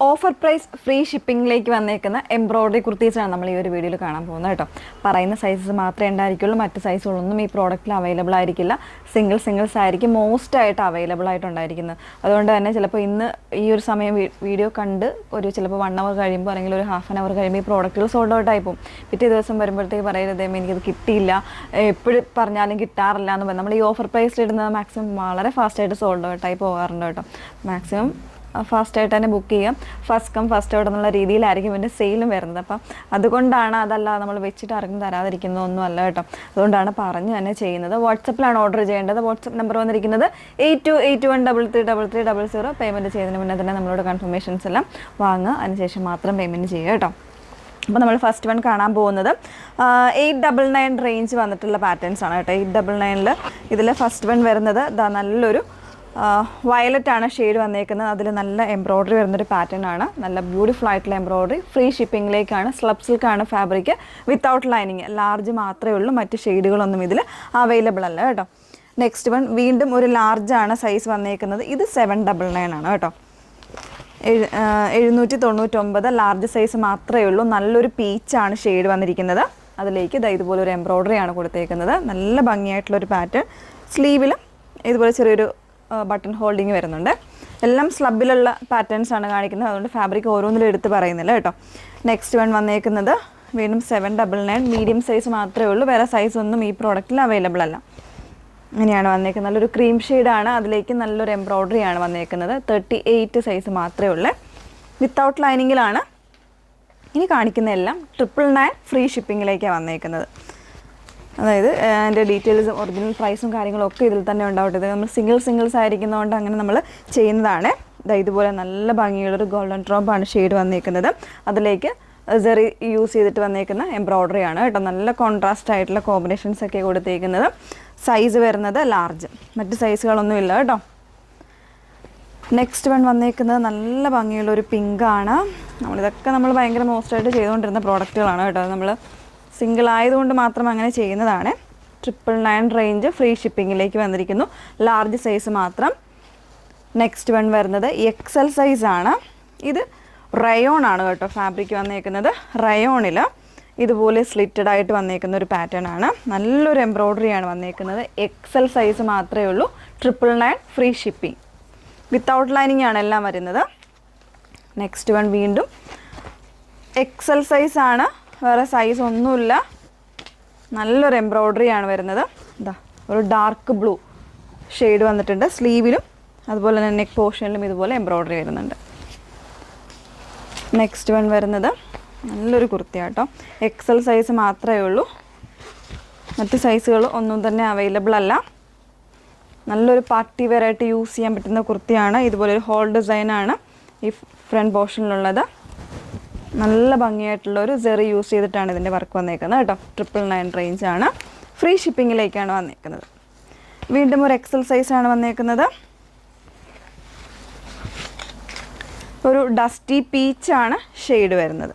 Offer price free ഷിപ്പിംഗിലേക്ക് വന്നേക്കുന്ന embroidery കുർത്തീസാണ് നമ്മൾ ഈ ഒരു വീഡിയോയിൽ കാണാൻ പോകുന്നത് കേട്ടോ. പറയുന്ന സൈസസ് മാത്രമേ ഉണ്ടായിരിക്കുള്ളൂ, മറ്റ് സൈസുകളൊന്നും ഈ പ്രോഡക്റ്റിൽ അവൈലബിൾ ആയിരിക്കില്ല. സിംഗിൾസ് ആയിരിക്കും മോസ്റ്റ് ആയിട്ട് അവൈലബിൾ ആയിട്ടുണ്ടായിരിക്കുന്നത്. അതുകൊണ്ട് തന്നെ ചിലപ്പോൾ ഇന്ന് ഈ ഒരു സമയം വീഡിയോ കണ്ട് ചിലപ്പോൾ 1 hour കഴിയുമ്പോൾ അല്ലെങ്കിൽ ഒരു ഹാഫ് ആൻ അവർ കഴിയുമ്പോൾ ഈ പ്രോഡക്റ്റുകൾ സോൾഡ് ഔട്ട് ആയിപ്പോവും. പിറ്റേ ദിവസം വരുമ്പോഴത്തേക്ക് പറയരുതേ എനിക്കത് കിട്ടിയില്ല, എപ്പോഴും പറഞ്ഞാലും കിട്ടാറില്ല എന്ന് പറയും. നമ്മൾ ഈ ഓഫർ പ്രൈസിൽ ഇടുന്നത് മാക്സിമം വളരെ ഫാസ്റ്റായിട്ട് സോൾഡ് ഔട്ട് ആയി പോകാറുണ്ട് കേട്ടോ. മാക്സിമം ഫാസ്റ്റായിട്ട് തന്നെ ബുക്ക് ചെയ്യാം. ഫസ്റ്റ് കം ഫസ്റ്റ് ഔട്ട് എന്നുള്ള രീതിയിലായിരിക്കും ഇതിൻ്റെ സെയിലും വരുന്നത്. അപ്പം അതുകൊണ്ടാണ്, അതല്ല നമ്മൾ വെച്ചിട്ട് ആർക്കും തരാതിരിക്കുന്നതൊന്നും അല്ല കേട്ടോ. അതുകൊണ്ടാണ് പറഞ്ഞ് തന്നെ ചെയ്യുന്നത്. വാട്സപ്പിലാണ് ഓർഡർ ചെയ്യേണ്ടത്. വാട്സപ്പ് നമ്പർ വന്നിരിക്കുന്നത് 8281333300. പേയ്മെൻറ്റ് ചെയ്തതിന് മുന്നേ തന്നെ നമ്മളോട് കൺഫർമേഷൻസ് എല്ലാം വാങ്ങുക, അതിനുശേഷം മാത്രം പേയ്മെൻറ്റ് ചെയ്യുക കേട്ടോ. അപ്പോൾ നമ്മൾ ഫസ്റ്റ് വൺ കാണാൻ പോകുന്നത് 899 റേഞ്ച് വന്നിട്ടുള്ള പാറ്റേൺസ് ആണ് കേട്ടോ. 899 ഇതിൽ ഫസ്റ്റ് വൺ വരുന്നത് നല്ലൊരു വയലറ്റ് ആണ് ഷെയ്ഡ് വന്നേക്കുന്നത്. അതിൽ നല്ല എംബ്രോയ്ഡറി വരുന്നൊരു പാറ്റേൺ ആണ്. നല്ല ബ്യൂട്ടിഫുൾ ആയിട്ടുള്ള എംബ്രോയ്ഡറി. ഫ്രീ ഷിപ്പിങ്ങിലേക്കാണ്. സ്ലബ് സിൽക്കാണ് ഫാബ്രിക്, വിത്തൗട്ട് ലൈനിങ്. ലാർജ് മാത്രമേ ഉള്ളൂ, മറ്റ് ഷെയ്ഡുകളൊന്നും ഇതിൽ അവൈലബിൾ അല്ല കേട്ടോ. നെക്സ്റ്റ് വൺ വീണ്ടും ഒരു ലാർജ് ആണ് സൈസ് വന്നേക്കുന്നത്. ഇത് 799 ആണ് കേട്ടോ. 799 ലാർജ് സൈസ് മാത്രമേ ഉള്ളൂ. നല്ലൊരു പീച്ചാണ് ഷെയ്ഡ് വന്നിരിക്കുന്നത്. അതിലേക്ക് ഇതുപോലെ ഒരു എംബ്രോയ്ഡറി ആണ് കൊടുത്തേക്കുന്നത്. നല്ല ഭംഗിയായിട്ടുള്ളൊരു പാറ്റേൺ. സ്ലീവിലും ഇതുപോലെ ചെറിയൊരു ബട്ടൺ ഹോൾഡിങ് വരുന്നുണ്ട്. എല്ലാം സ്ലബിലുള്ള പാറ്റേൺസ് ആണ് കാണിക്കുന്നത്. അതുകൊണ്ട് ഫാബ്രിക് ഓരോന്നിലും എടുത്ത് പറയുന്നില്ല കേട്ടോ. നെക്സ്റ്റ് വൺ വന്നേക്കുന്നത് വീണ്ടും 799 മീഡിയം സൈസ് മാത്രമേ ഉള്ളൂ. വേറെ സൈസ് ഒന്നും ഈ പ്രോഡക്റ്റിൽ അവൈലബിൾ അല്ല. അങ്ങനെയാണ് വന്നേക്കുന്നത്. നല്ലൊരു ക്രീം ഷെയ്ഡാണ്. അതിലേക്ക് നല്ലൊരു എംബ്രോയ്ഡറി ആണ് വന്നേക്കുന്നത്. 38 സൈസ് മാത്രമേ ഉള്ളൂ. വിത്തൗട്ട് ലൈനിങ്ങിലാണ്. ഇനി കാണിക്കുന്ന എല്ലാം 999 ഫ്രീ ഷിപ്പിങ്ങിലേക്കാണ് വന്നേക്കുന്നത്. അതായത് അതിൻ്റെ ഡീറ്റെയിൽസും ഒറിജിനൽ പ്രൈസും കാര്യങ്ങളൊക്കെ ഇതിൽ തന്നെ ഉണ്ടാവട്ടെ. ഇത് നമ്മൾ സിംഗിൾസ് ആയിരിക്കുന്നതുകൊണ്ട് അങ്ങനെ നമ്മൾ ചെയ്യുന്നതാണ്. ഇതുപോലെ നല്ല ഭംഗിയുള്ളൊരു ഗോൾഡൻ ഡ്രോപ്പാണ് ഷെയ്ഡ് വന്നേക്കുന്നത്. അതിലേക്ക് സെറി യൂസ് ചെയ്തിട്ട് വന്നേക്കുന്ന എംബ്രോയ്ഡറി ആണ് കേട്ടോ. നല്ല കോൺട്രാസ്റ്റ് ആയിട്ടുള്ള കോമ്പിനേഷൻസ് ഒക്കെ കൊടുത്തേക്കുന്നത്. സൈസ് വരുന്നത് ലാർജ്, മറ്റ് സൈസുകളൊന്നും ഇല്ല കേട്ടോ. നെക്സ്റ്റ് വൺ വന്നേക്കുന്നത് നല്ല ഭംഗിയുള്ളൊരു പിങ്കാണ്. നമ്മളിതൊക്കെ ഭയങ്കര മോസ്റ്റായിട്ട് ചെയ്തുകൊണ്ടിരുന്ന പ്രോഡക്റ്റുകളാണ് കേട്ടോ. നമ്മൾ സിംഗിൾ ആയതുകൊണ്ട് മാത്രം അങ്ങനെ ചെയ്യുന്നതാണ്. 999 റേഞ്ച് ഫ്രീ ഷിപ്പിങ്ങിലേക്ക് വന്നിരിക്കുന്നു. ലാർജ് സൈസ് മാത്രം. നെക്സ്റ്റ് വൺ വരുന്നത് XL സൈസാണ്. ഇത് റയോൺ ആണ് കേട്ടോ. ഫാബ്രിക് വന്നേക്കുന്നത് റയോണിൽ ഇതുപോലെ സ്ലിറ്റഡ് ആയിട്ട് വന്നേക്കുന്ന ഒരു പാറ്റേൺ ആണ്. നല്ലൊരു എംബ്രോയ്ഡറിയാണ് വന്നേക്കുന്നത്. XL സൈസ് മാത്രമേ ഉള്ളൂ. 999 ഫ്രീ ഷിപ്പിംഗ്. വിത്തൗട്ട് ലൈനിങ് ആണ് എല്ലാം വരുന്നത്. നെക്സ്റ്റ് വൺ വീണ്ടും XL സൈസാണ്. വേറെ സൈസ് ഒന്നുമില്ല. നല്ലൊരു എംബ്രോയ്ഡറി ആണ് വരുന്നത്. ഒരു ഡാർക്ക് ബ്ലൂ ഷെയ്ഡ് വന്നിട്ടുണ്ട്. സ്ലീവിലും അതുപോലെ തന്നെ നെക്ക് പോർഷനിലും ഇതുപോലെ എംബ്രോയ്ഡറി വരുന്നുണ്ട്. നെക്സ്റ്റ് വൺ വരുന്നത് നല്ലൊരു കുർത്തിയാട്ടോ. XL സൈസ് മാത്രമേ ഉള്ളൂ. മറ്റ് സൈസുകൾ ഒന്നും തന്നെ അവൈലബിൾ അല്ല. നല്ലൊരു പാർട്ടി വെയർ ആയിട്ട് യൂസ് ചെയ്യാൻ പറ്റുന്ന കുർത്തിയാണ്. ഇതുപോലെ ഒരു ഹോൾ ഡിസൈനാണ് ഈ ഫ്രണ്ട് പോർഷനിലുള്ളത്. നല്ല ഭംഗിയായിട്ടുള്ളൊരു സെറി യൂസ് ചെയ്തിട്ടാണ് ഇതിൻ്റെ വർക്ക് വന്നേക്കുന്നത് കേട്ടോ. 999 റേഞ്ചാണ്. ഫ്രീ ഷിപ്പിങ്ങിലേക്കാണ് വന്നേക്കുന്നത്. വീണ്ടും ഒരു XL സൈസാണ് വന്നേക്കുന്നത്. ഒരു ഡസ്റ്റി പീച്ചാണ് ഷെയ്ഡ് വരുന്നത്.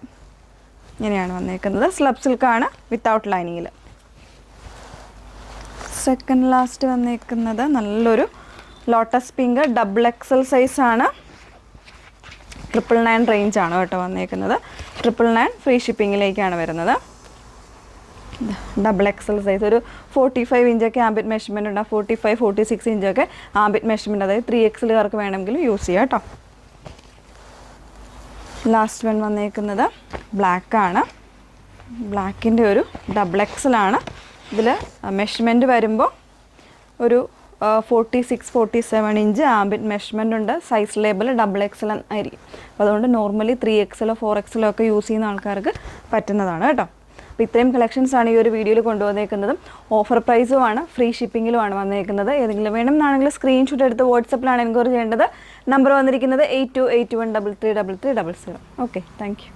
ഇങ്ങനെയാണ് വന്നേക്കുന്നത്. സ്ലബ് സിൽക്കാണ് വിത്തൗട്ട് ലൈനിങ്ങിൽ. സെക്കൻഡ് ലാസ്റ്റ് വന്നേക്കുന്നത് നല്ലൊരു ലോട്ടസ് പിങ്ക് XL സൈസാണ്. 999 റേഞ്ചാണ് കേട്ടോ വന്നേക്കുന്നത്. 999 ഫ്രീ ഷിപ്പിങ്ങിലേക്കാണ് വരുന്നത്. XL സൈസ് ഒരു 45 ഇഞ്ചൊക്കെ ആംബിറ്റ് മെഷർമെൻറ്റ് ഉണ്ട്. 45-46 ഇഞ്ചൊക്കെ ആംബിറ്റ് മെഷർമെൻറ്റ്, അതായത് 3XLകാർക്ക് വേണമെങ്കിലും യൂസ് ചെയ്യാം കേട്ടോ. ലാസ്റ്റ് വൺ വന്നേക്കുന്നത് ബ്ലാക്കാണ്. ബ്ലാക്കിൻ്റെ ഒരു XL ആണ്. ഇതിൽ മെഷർമെൻറ്റ് വരുമ്പോൾ ഒരു 46-47 ഇഞ്ച് ആംബിറ്റ് മെഷർമെൻ്റ് ഉണ്ട്. സൈസ് ലേബൽ XL ആയിരിക്കും. അപ്പോൾ അതുകൊണ്ട് നോർമലി 3XL 4XL ഒക്കെ യൂസ് ചെയ്യുന്ന ആൾക്കാർക്ക് പറ്റുന്നതാണ് കേട്ടോ. അപ്പോൾ ഇത്രയും കളക്ഷൻസാണ് ഈ ഒരു വീഡിയോയിൽ കൊണ്ടുവന്നേക്കുന്നത്. ഓഫർ പ്രൈസുമാണ്, ഫ്രീ ഷിപ്പിങ്ങിലുമാണ് വന്നേക്കുന്നത്. ഏതെങ്കിലും വേണമെന്നാണെങ്കിൽ സ്ക്രീൻഷോട്ട് എടുത്ത് വാട്സപ്പിലാണ് എൻക്വയറി ചെയ്യേണ്ടത്. നമ്പർ വന്നിരിക്കുന്നത് 8281333300. Okay, thank you.